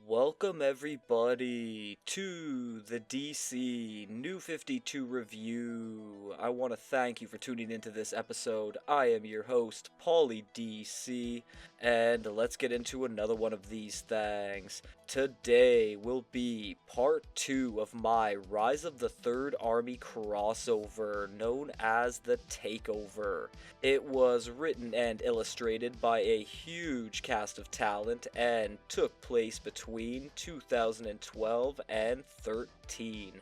Welcome everybody to the DC New 52 review. I want to thank you for tuning into this episode. I am your host, Paulie DC, and let's get into another one of these things. Today will be part 2 of my Rise of the Third Army crossover known as The Takeover. It was written and illustrated by a huge cast of talent and took place between 2012 and 13.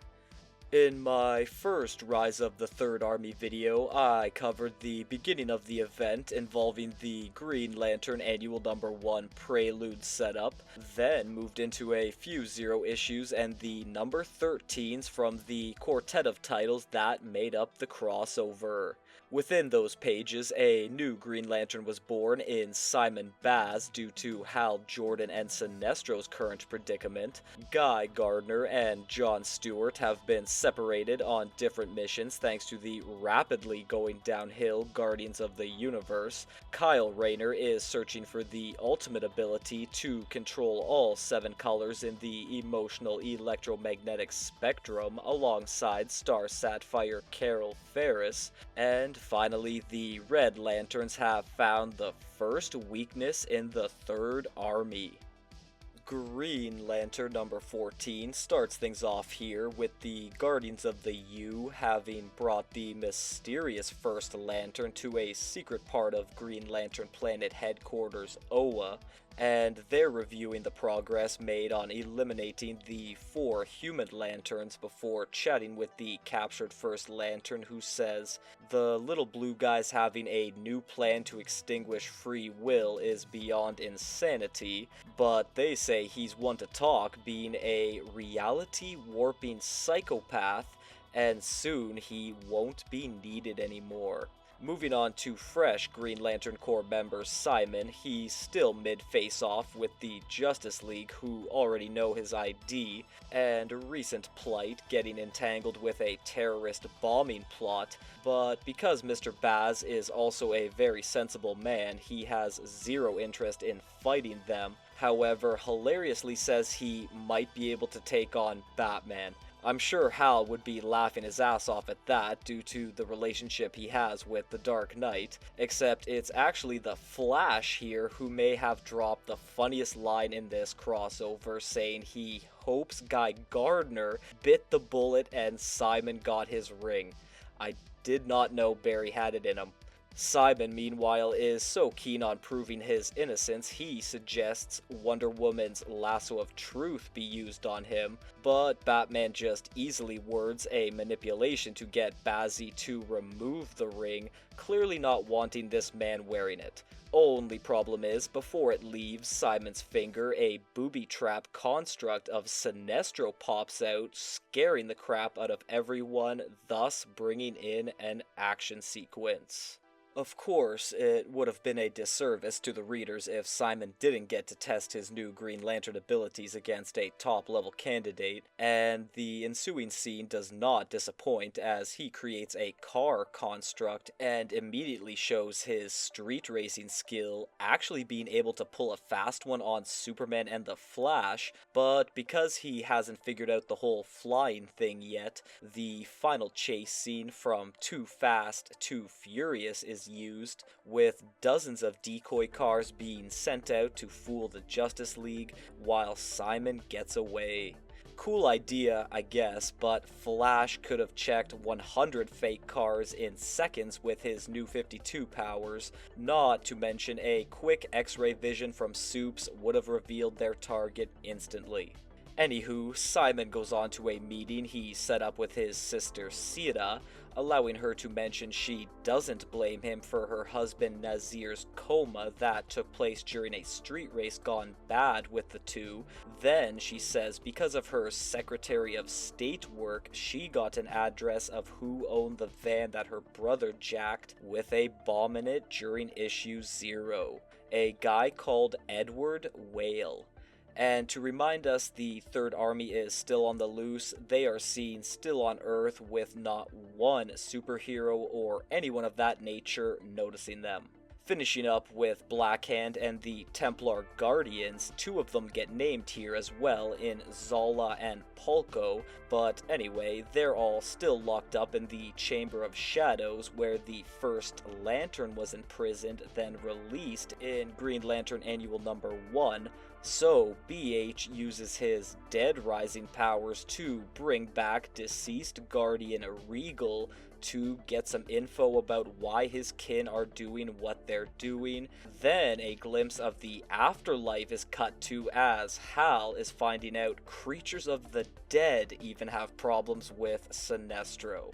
In my first Rise of the Third Army video, I covered the beginning of the event involving the Green Lantern Annual Number 1 Prelude setup, then moved into a few Zero issues and the number 13s from the quartet of titles that made up the crossover. Within those pages, a new Green Lantern was born in Simon Baz due to Hal Jordan and Sinestro's current predicament. Guy Gardner and John Stewart have been separated on different missions thanks to the rapidly going downhill Guardians of the Universe. Kyle Rayner is searching for the ultimate ability to control all 7 colors in the emotional electromagnetic spectrum alongside Star Sapphire Carol Ferris. And finally, the Red Lanterns have found the first weakness in the Third Army. Green Lantern number 14 starts things off here with the Guardians of the U having brought the mysterious First Lantern to a secret part of Green Lantern Planet headquarters, Oa, and they're reviewing the progress made on eliminating the 4 human lanterns before chatting with the captured First Lantern, who says the little blue guy's having a new plan to extinguish free will is beyond insanity, but they say he's one to talk, being a reality warping psychopath, and soon he won't be needed anymore. Moving on to fresh Green Lantern Corps member Simon, he's still mid-face-off with the Justice League, who already know his ID, and recent plight getting entangled with a terrorist bombing plot, but because Mr. Baz is also a very sensible man, he has zero interest in fighting them, however hilariously says he might be able to take on Batman. I'm sure Hal would be laughing his ass off at that due to the relationship he has with the Dark Knight, except it's actually the Flash here who may have dropped the funniest line in this crossover, saying he hopes Guy Gardner bit the bullet and Simon got his ring. I did not know Barry had it in him. Simon, meanwhile, is so keen on proving his innocence, he suggests Wonder Woman's lasso of truth be used on him, but Batman just easily words a manipulation to get Bazzy to remove the ring, clearly not wanting this man wearing it. Only problem is, before it leaves Simon's finger, a booby trap construct of Sinestro pops out, scaring the crap out of everyone, thus bringing in an action sequence. Of course, it would have been a disservice to the readers if Simon didn't get to test his new Green Lantern abilities against a top-level candidate, and the ensuing scene does not disappoint as he creates a car construct and immediately shows his street racing skill, actually being able to pull a fast one on Superman and the Flash, but because he hasn't figured out the whole flying thing yet, the final chase scene from Too Fast, Too Furious is used, with dozens of decoy cars being sent out to fool the Justice League while Simon gets away. Cool idea, I guess, but Flash could have checked 100 fake cars in seconds with his new 52 powers, not to mention a quick X-ray vision from Supes would have revealed their target instantly. Anywho, Simon goes on to a meeting he set up with his sister Sita, allowing her to mention she doesn't blame him for her husband Nazir's coma that took place during a street race gone bad with the two. Then she says because of her Secretary of State work, she got an address of who owned the van that her brother jacked with a bomb in it during issue 0. A guy called Edward Whale. And to remind us the Third Army is still on the loose, they are seen still on Earth with not one superhero or anyone of that nature noticing them. Finishing up with Blackhand and the Templar Guardians, two of them get named here as well in Zala and Polko, but anyway, they're all still locked up in the Chamber of Shadows where the first Lantern was imprisoned, then released in Green Lantern Annual number 1, so BH uses his Dead Rising powers to bring back deceased Guardian Regal to get some info about why his kin are doing what they're doing. Then a glimpse of the afterlife is cut to as Hal is finding out creatures of the dead even have problems with Sinestro.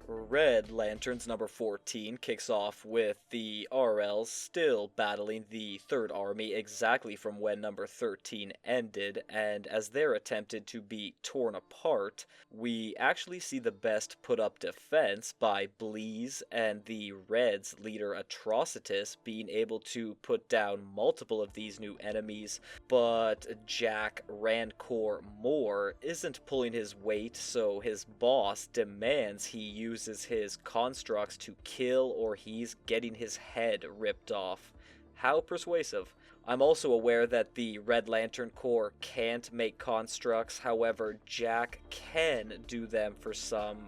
Red Lanterns number 14 kicks off with the RLs still battling the Third Army exactly from when number 13 ended, and as they're attempted to be torn apart, we actually see the best put up defense by Bleeze and the Reds leader Atrocitus being able to put down multiple of these new enemies, but Jack Rancor Moore isn't pulling his weight, so his boss demands he uses his constructs to kill or he's getting his head ripped off. How persuasive. I'm also aware that the Red Lantern Corps can't make constructs, however, Jack can do them for some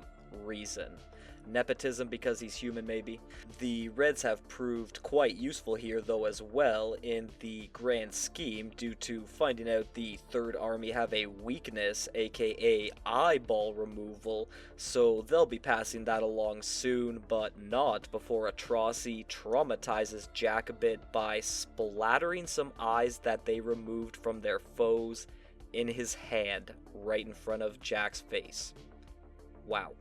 reason. Nepotism because he's human, maybe. The Reds have proved quite useful here, though, as well, in the grand scheme, due to finding out the Third Army have a weakness, aka eyeball removal, so they'll be passing that along soon, but not before Atrocity traumatizes Jack a bit by splattering some eyes that they removed from their foes in his hand, right in front of Jack's face. Wow.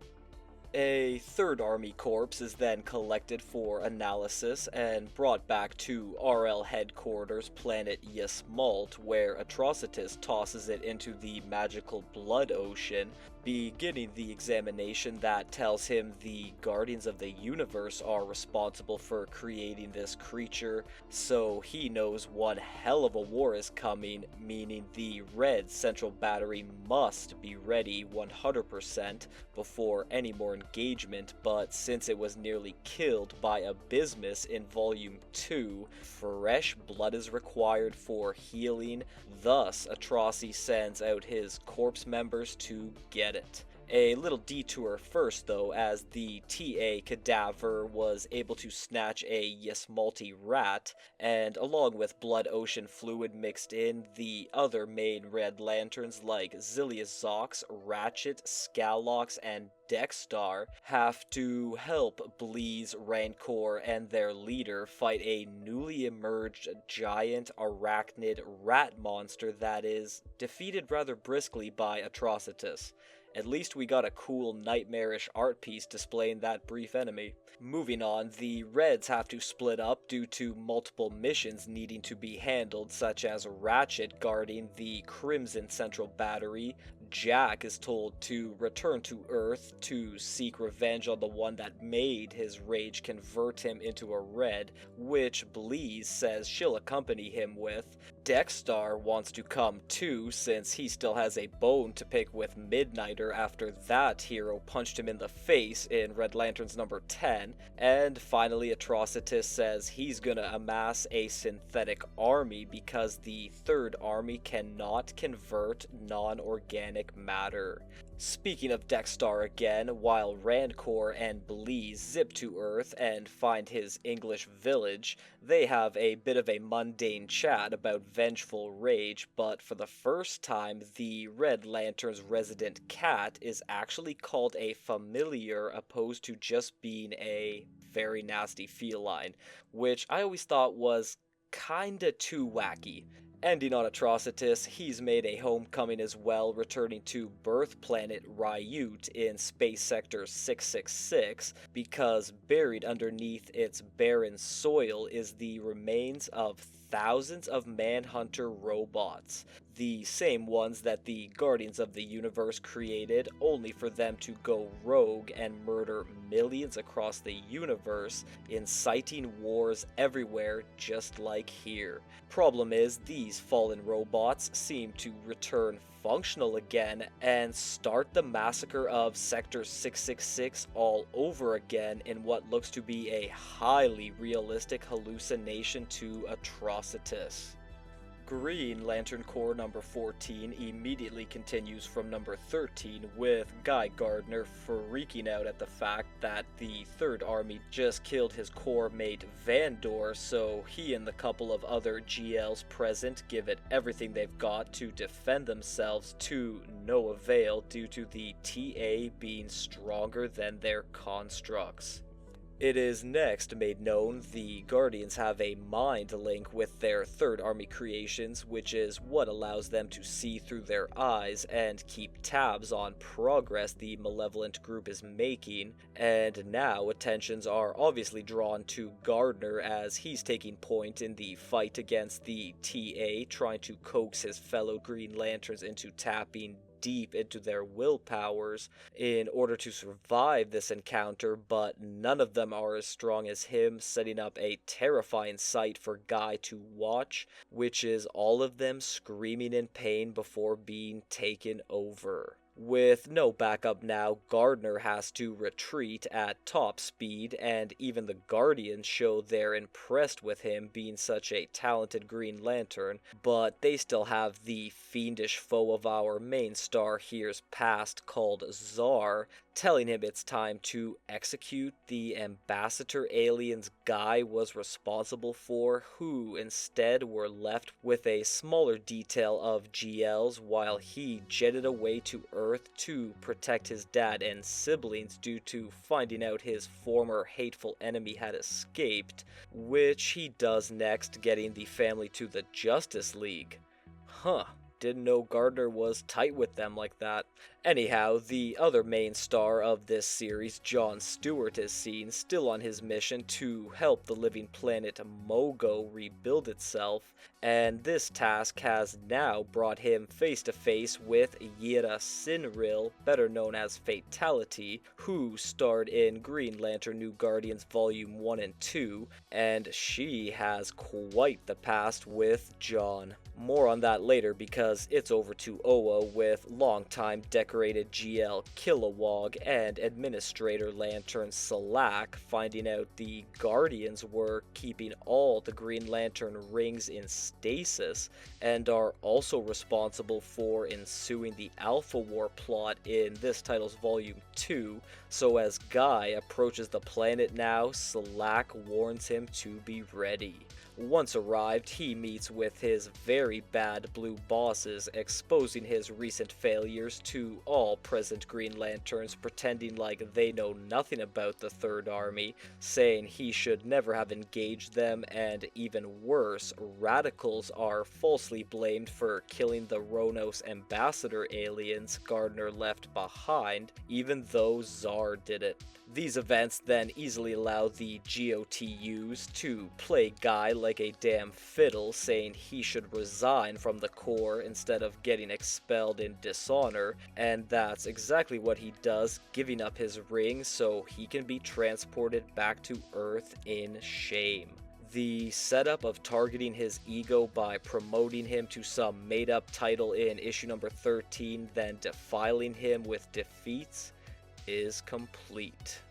A Third Army corpse is then collected for analysis and brought back to RL headquarters, planet Yasmalt, where Atrocitus tosses it into the magical blood ocean, beginning the examination that tells him the Guardians of the Universe are responsible for creating this creature, so he knows one hell of a war is coming, meaning the Red Central Battery must be ready 100% before any more engagement, but since it was nearly killed by Abysmus in Volume 2, fresh blood is required for healing, thus Atrocity sends out his corpse members to get it. A little detour first, though, as the TA cadaver was able to snatch a Yasmalti rat, and along with blood ocean fluid mixed in, the other main Red Lanterns like Zilius Zox, Ratchet, Scalox, and Dexstar have to help Bleeze, Rancor, and their leader fight a newly emerged giant arachnid rat monster that is defeated rather briskly by Atrocitus. At least we got a cool, nightmarish art piece displaying that brief enemy. Moving on, the Reds have to split up due to multiple missions needing to be handled, such as Ratchet guarding the Crimson Central Battery. Jack is told to return to Earth to seek revenge on the one that made his rage convert him into a Red, which Bleeze says she'll accompany him with. Dexstar wants to come too, since he still has a bone to pick with Midnighter after that hero punched him in the face in Red Lanterns number 10. And finally, Atrocitus says he's gonna amass a synthetic army because the Third Army cannot convert non-organic matter. Speaking of Dexstar again, while Rancor and Bleeze zip to Earth and find his English village, they have a bit of a mundane chat about vengeful rage, but for the first time, the Red Lantern's resident cat is actually called a familiar opposed to just being a very nasty feline, which I always thought was kinda too wacky. Ending on Atrocitus, he's made a homecoming as well, returning to birth planet Ryut in Space Sector 666, because buried underneath its barren soil is the remains of thousands of Manhunter robots. the same ones that the Guardians of the Universe created, only for them to go rogue and murder millions across the universe, inciting wars everywhere just like here. Problem is, these fallen robots seem to return functional again and start the massacre of Sector 666 all over again in what looks to be a highly realistic hallucination to Atrocitus. Green Lantern Corps number 14 immediately continues from number 13, with Guy Gardner freaking out at the fact that the Third Army just killed his corps mate Vandor, so he and the couple of other GLs present give it everything they've got to defend themselves to no avail due to the TA being stronger than their constructs. It is next made known the Guardians have a mind link with their Third Army creations, which is what allows them to see through their eyes and keep tabs on progress the malevolent group is making, and now attentions are obviously drawn to Gardner as he's taking point in the fight against the TA, trying to coax his fellow Green Lanterns into tapping deep into their willpowers in order to survive this encounter, but none of them are as strong as him, setting up a terrifying sight for Guy to watch, which is all of them screaming in pain before being taken over. With no backup now, Gardner has to retreat at top speed, and even the Guardians show they're impressed with him being such a talented Green Lantern, but they still have the fiendish foe of our main star here's past called Czar, telling him it's time to execute the ambassador aliens Guy was responsible for, who instead were left with a smaller detail of GLs while he jetted away to Earth to protect his dad and siblings due to finding out his former hateful enemy had escaped, which he does next, getting the family to the Justice League. Didn't know Gardner was tight with them like that. Anyhow, the other main star of this series, John Stewart, is seen still on his mission to help the living planet Mogo rebuild itself, and this task has now brought him face to face with Yira Sinril, better known as Fatality, who starred in Green Lantern New Guardians Volume 1 and 2, and she has quite the past with John. More on that later because it's over to Oa with longtime decorated GL Kilowog and Administrator Lantern Salak finding out the Guardians were keeping all the Green Lantern rings in stasis and are also responsible for ensuing the Alpha War plot in this title's Volume 2, so as Guy approaches the planet now, Salak warns him to be ready. Once arrived, he meets with his very bad blue bosses, exposing his recent failures to all present Green Lanterns, pretending like they know nothing about the Third Army, saying he should never have engaged them, and even worse, radicals are falsely blamed for killing the Ronos ambassador aliens Gardner left behind, even though Czar did it. These events then easily allow the GOTUs to play Guy like a damn fiddle, saying he should resign from the Corps instead of getting expelled in dishonor, and that's exactly what he does, giving up his ring so he can be transported back to Earth in shame. The setup of targeting his ego by promoting him to some made-up title in issue number 13, then defiling him with defeats, is complete.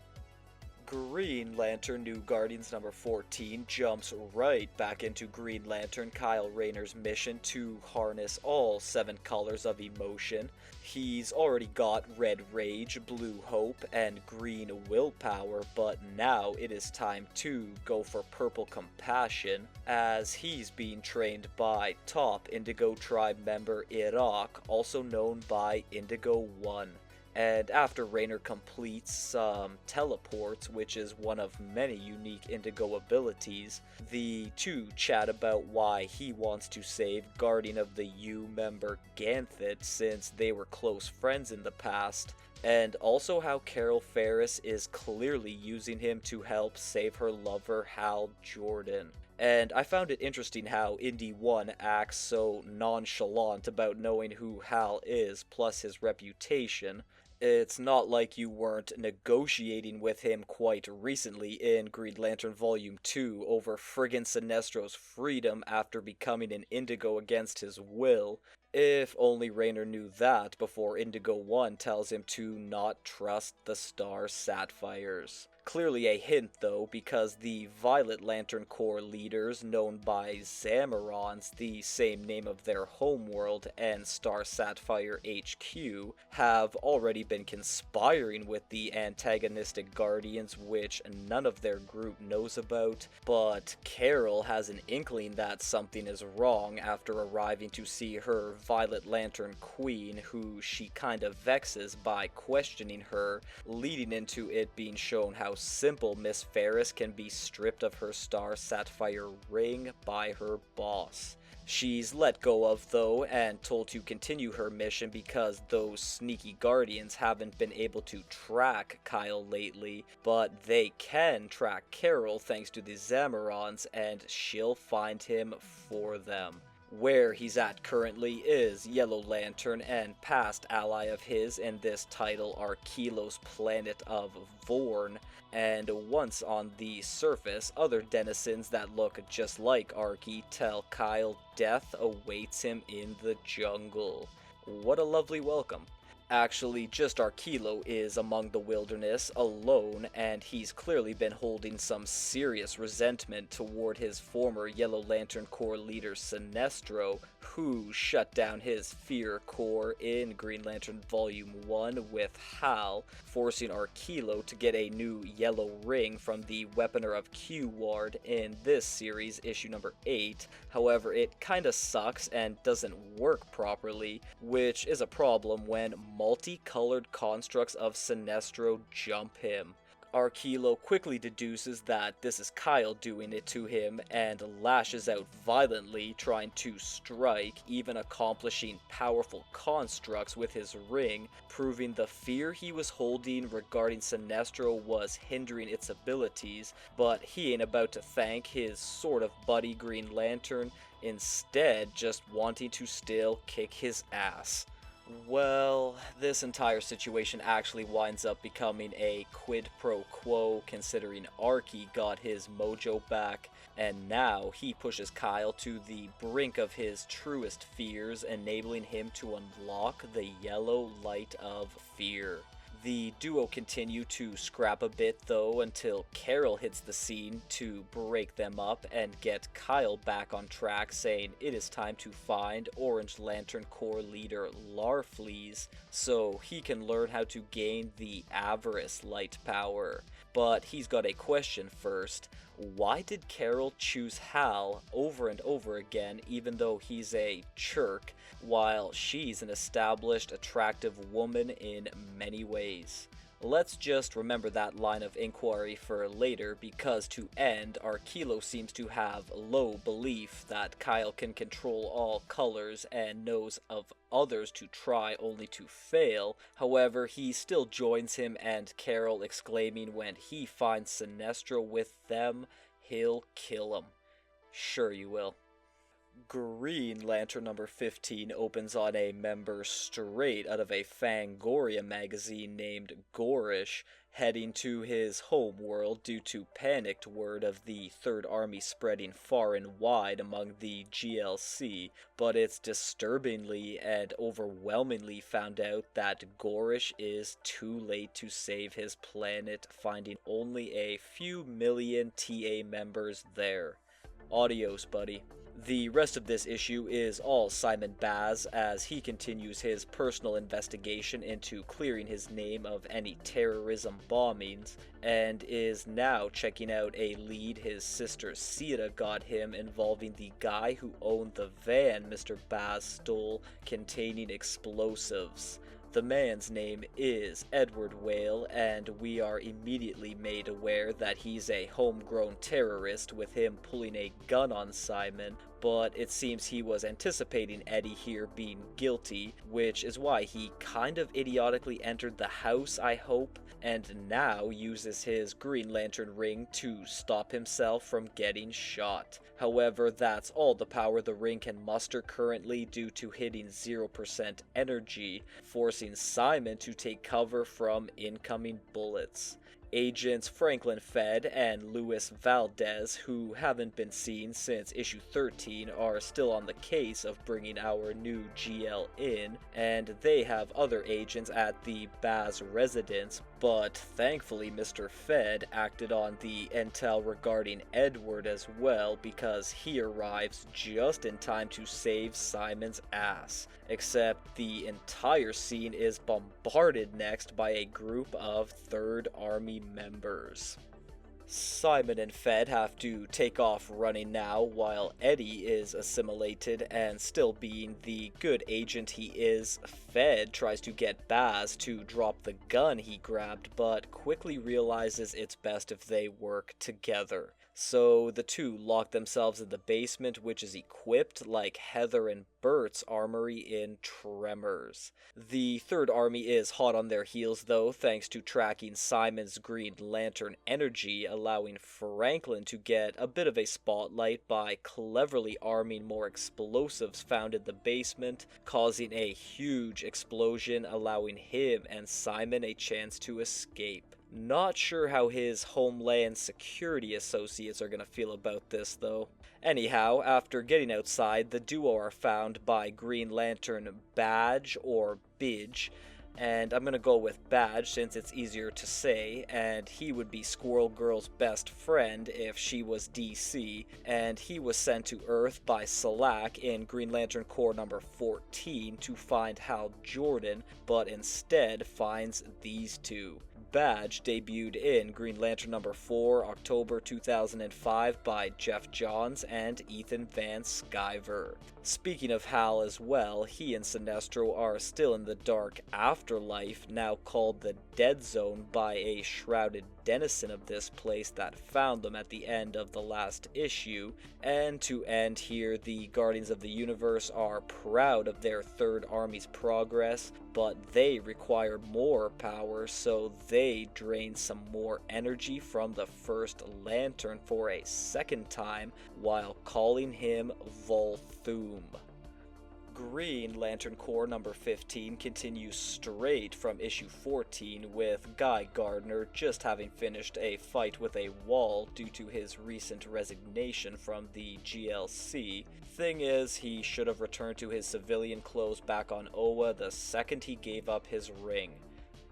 Green Lantern New Guardians number 14 jumps right back into Green Lantern Kyle Rayner's mission to harness all 7 colors of emotion. He's already got Red Rage, Blue Hope, and Green Willpower, but now it is time to go for Purple Compassion, as he's being trained by top Indigo Tribe member Iraq, also known by Indigo 1. And after Rayner completes some teleports, which is one of many unique Indigo abilities, the two chat about why he wants to save Guardian of the U member Ganthit since they were close friends in the past, and also how Carol Ferris is clearly using him to help save her lover Hal Jordan. And I found it interesting how Indy 1 acts so nonchalant about knowing who Hal is, plus his reputation. It's not like you weren't negotiating with him quite recently in Green Lantern Volume 2 over friggin' Sinestro's freedom after becoming an Indigo against his will. If only Raynor knew that before Indigo 1 tells him to not trust the Star Sapphires. Clearly a hint though, because the Violet Lantern Corps leaders, known by Zamorons, the same name of their homeworld, and Star Sapphire HQ, have already been conspiring with the antagonistic Guardians, which none of their group knows about, but Carol has an inkling that something is wrong after arriving to see her Violet Lantern Queen, who she kinda vexes by questioning her, leading into it being shown how simple Miss Ferris can be stripped of her Star Sapphire ring by her boss. She's let go of though, and told to continue her mission because those sneaky Guardians haven't been able to track Kyle lately, but they can track Carol thanks to the Zamorons, and she'll find him for them. Where he's at currently is Yellow Lantern and past ally of his in this title are Kilo's planet of Vorn, and once on the surface, other denizens that look just like Arky tell Kyle death awaits him in the jungle. What a lovely welcome. Actually, just our Kilo is among the wilderness, alone, and he's clearly been holding some serious resentment toward his former Yellow Lantern Corps leader Sinestro, who shut down his Fear Corps in Green Lantern Volume 1 with Hal, forcing our Kilo to get a new yellow ring from the Weaponer of Q-Ward in this series, issue number 8. However, it kinda sucks and doesn't work properly, which is a problem when multicolored constructs of Sinestro jump him. Arkilo quickly deduces that this is Kyle doing it to him and lashes out violently, trying to strike, even accomplishing powerful constructs with his ring, proving the fear he was holding regarding Sinestro was hindering its abilities, but he ain't about to thank his sort of buddy Green Lantern, instead just wanting to still kick his ass. Well, this entire situation actually winds up becoming a quid pro quo, considering Arky got his mojo back, and now he pushes Kyle to the brink of his truest fears, enabling him to unlock the yellow light of fear. The duo continue to scrap a bit though until Carol hits the scene to break them up and get Kyle back on track, saying it is time to find Orange Lantern Corps leader Larfleeze so he can learn how to gain the Avarice light power. But he's got a question first. Why did Carol choose Hal over and over again even though he's a churk, while she's an established, attractive woman in many ways? Let's just remember that line of inquiry for later, because to end, Arkilo seems to have low belief that Kyle can control all colors and knows of others to try only to fail. However, he still joins him and Carol, exclaiming when he finds Sinestro with them, he'll kill him. Sure you will. Green Lantern number 15 opens on a member straight out of a Fangoria magazine named Gorish, heading to his home world due to panicked word of the Third Army spreading far and wide among the GLC, but it's disturbingly and overwhelmingly found out that Gorish is too late to save his planet, finding only a few million TA members there. Adios, buddy. The rest of this issue is all Simon Baz as he continues his personal investigation into clearing his name of any terrorism bombings, and is now checking out a lead his sister Sita got him involving the guy who owned the van Mr. Baz stole containing explosives. The man's name is Edward Whale, and we are immediately made aware that he's a homegrown terrorist, with him pulling a gun on Simon, but it seems he was anticipating Eddie here being guilty, which is why he kind of idiotically entered the house, I hope, and now uses his Green Lantern ring to stop himself from getting shot. However, that's all the power the ring can muster currently due to hitting 0% energy, forcing Simon to take cover from incoming bullets. Agents Franklin Fed and Luis Valdez, who haven't been seen since issue 13, are still on the case of bringing our new GL in, and they have other agents at the Baz residence, but thankfully Mr. Fed acted on the intel regarding Edward as well because he arrives just in time to save Simon's ass. Except the entire scene is bombarded next by a group of Third Army members. Simon and Fed have to take off running now while Eddie is assimilated and still being the good agent he is. Fed tries to get Baz to drop the gun he grabbed but quickly realizes it's best if they work together. So the two lock themselves in the basement, which is equipped like Heather and Bert's armory in Tremors. The Third Army is hot on their heels though, thanks to tracking Simon's Green Lantern energy, allowing Franklin to get a bit of a spotlight by cleverly arming more explosives found in the basement, causing a huge explosion, allowing him and Simon a chance to escape. Not sure how his Homeland Security associates are gonna feel about this though. Anyhow, after getting outside, the duo are found by Green Lantern Badge or Bidge, and I'm gonna go with Badge since it's easier to say, and he would be Squirrel Girl's best friend if she was DC, and he was sent to Earth by Salak in Green Lantern Corps number 14 to find Hal Jordan, but instead finds these two. Badge debuted in Green Lantern number 4, October 2005 by Geoff Johns and Ethan Van Sciver. Speaking of Hal as well, he and Sinestro are still in the dark afterlife, now called the Dead Zone by a shrouded denizen of this place that found them at the end of the last issue. And to end here, the Guardians of the Universe are proud of their Third Army's progress, but they require more power, so they drain some more energy from the First Lantern for a second time while calling him Volthoom. Green Lantern Corps number 15 continues straight from issue 14 with Guy Gardner just having finished a fight with a wall due to his recent resignation from the GLC. Thing is, he should have returned to his civilian clothes back on Oa the second he gave up his ring.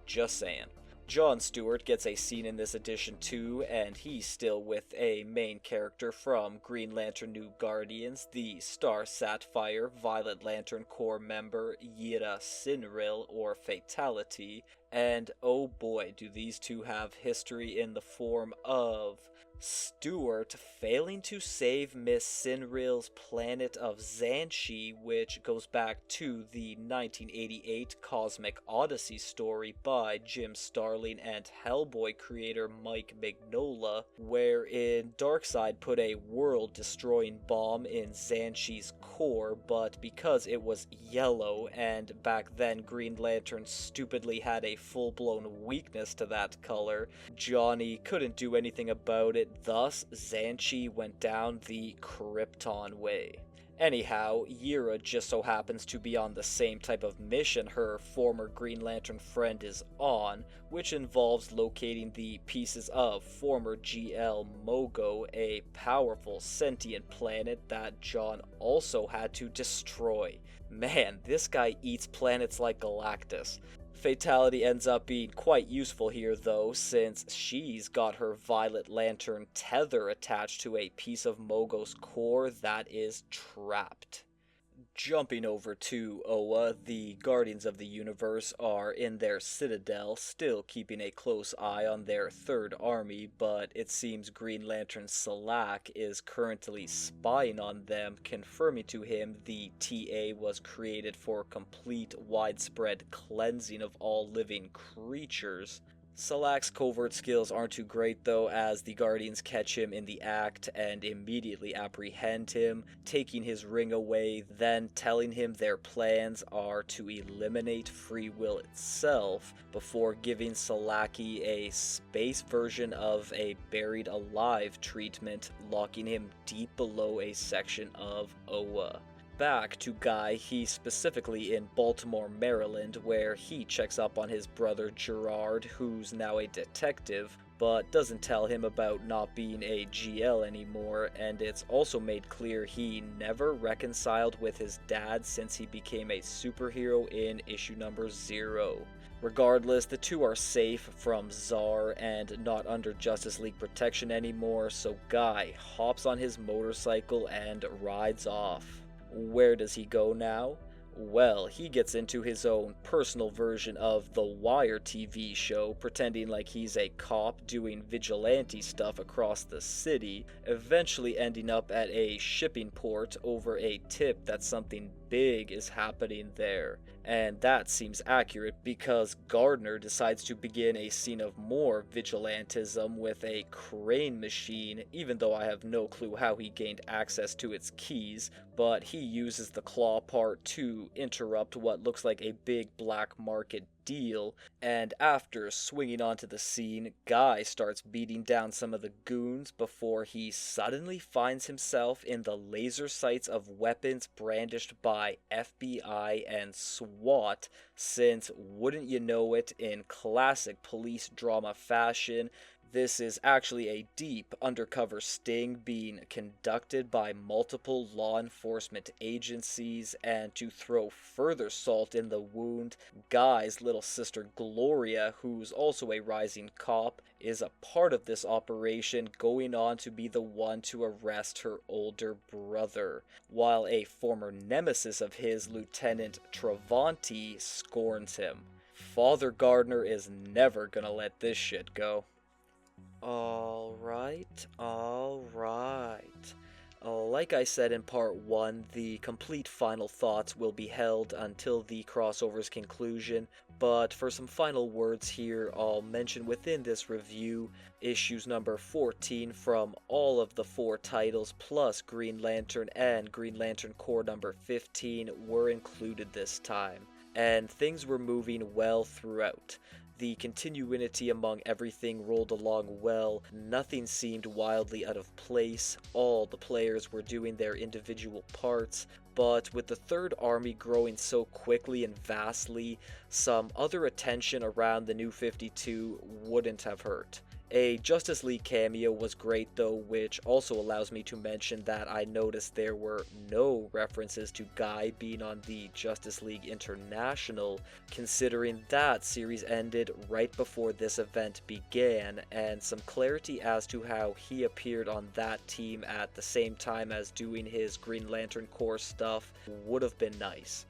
Just saying. John Stewart gets a scene in this edition too, and he's still with a main character from Green Lantern New Guardians, the Star Sapphire Violet Lantern Corps member Yira Sinril, or Fatality, and oh boy do these two have history in the form of Stewart failing to save Miss Sinril's planet of Xanshi, which goes back to the 1988 Cosmic Odyssey story by Jim Starlin and Hellboy creator Mike Mignola, wherein Darkseid put a world-destroying bomb in Xanshi's core, but because it was yellow, and back then Green Lantern stupidly had a full-blown weakness to that color, Johnny couldn't do anything about it. Thus, Xanshi went down the Krypton way. Anyhow, Yira just so happens to be on the same type of mission her former Green Lantern friend is on, which involves locating the pieces of former GL Mogo, a powerful sentient planet that John also had to destroy. Man, this guy eats planets like Galactus. Fatality ends up being quite useful here though, since she's got her Violet Lantern tether attached to a piece of Mogo's core that is trapped. Jumping over to Oa, the Guardians of the Universe are in their citadel, still keeping a close eye on their Third Army, but it seems Green Lantern Salak is currently spying on them, confirming to him the TA was created for complete widespread cleansing of all living creatures. Salak's covert skills aren't too great though, as the Guardians catch him in the act and immediately apprehend him, taking his ring away, then telling him their plans are to eliminate free will itself before giving Salaki a space version of a buried alive treatment, locking him deep below a section of Oa. Back to Guy, he's specifically in Baltimore, Maryland, where he checks up on his brother Gerard, who's now a detective, but doesn't tell him about not being a GL anymore, and it's also made clear he never reconciled with his dad since he became a superhero in issue number 0. Regardless, the two are safe from Czar and not under Justice League protection anymore, so Guy hops on his motorcycle and rides off. Where does he go now? Well, he gets into his own personal version of The Wire TV show, pretending like he's a cop doing vigilante stuff across the city, eventually ending up at a shipping port over a tip that something big is happening there. And that seems accurate because Gardner decides to begin a scene of more vigilantism with a crane machine, even though I have no clue how he gained access to its keys, but he uses the claw part to interrupt what looks like a big black market deal, and after swinging onto the scene, Guy starts beating down some of the goons before he suddenly finds himself in the laser sights of weapons brandished by FBI and SWAT, since, wouldn't you know it, in classic police drama fashion, this is actually a deep undercover sting being conducted by multiple law enforcement agencies, and to throw further salt in the wound, Guy's little sister Gloria, who's also a rising cop, is a part of this operation, going on to be the one to arrest her older brother, while a former nemesis of his, Lieutenant Travanti, scorns him. Father Gardner is never gonna let this shit go. Alright. Like I said in part 1, the complete final thoughts will be held until the crossover's conclusion, but for some final words here, I'll mention within this review, issues number 14 from all of the 4 titles plus Green Lantern and Green Lantern Corps number 15 were included this time, and things were moving well throughout. The continuity among everything rolled along well, nothing seemed wildly out of place, all the players were doing their individual parts, but with the Third Army growing so quickly and vastly, some other attention around the New 52 wouldn't have hurt. A Justice League cameo was great though, which also allows me to mention that I noticed there were no references to Guy being on the Justice League International, considering that series ended right before this event began, and some clarity as to how he appeared on that team at the same time as doing his Green Lantern Corps stuff would have been nice.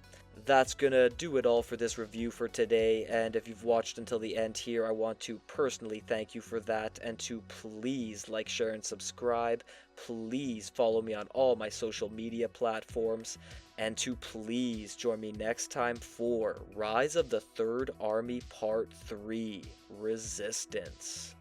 That's gonna do it all for this review for today, and if you've watched until the end here, I want to personally thank you for that, and to please like, share, and subscribe. Please follow me on all my social media platforms, and to please join me next time for Rise of the Third Army Part 3, Resistance.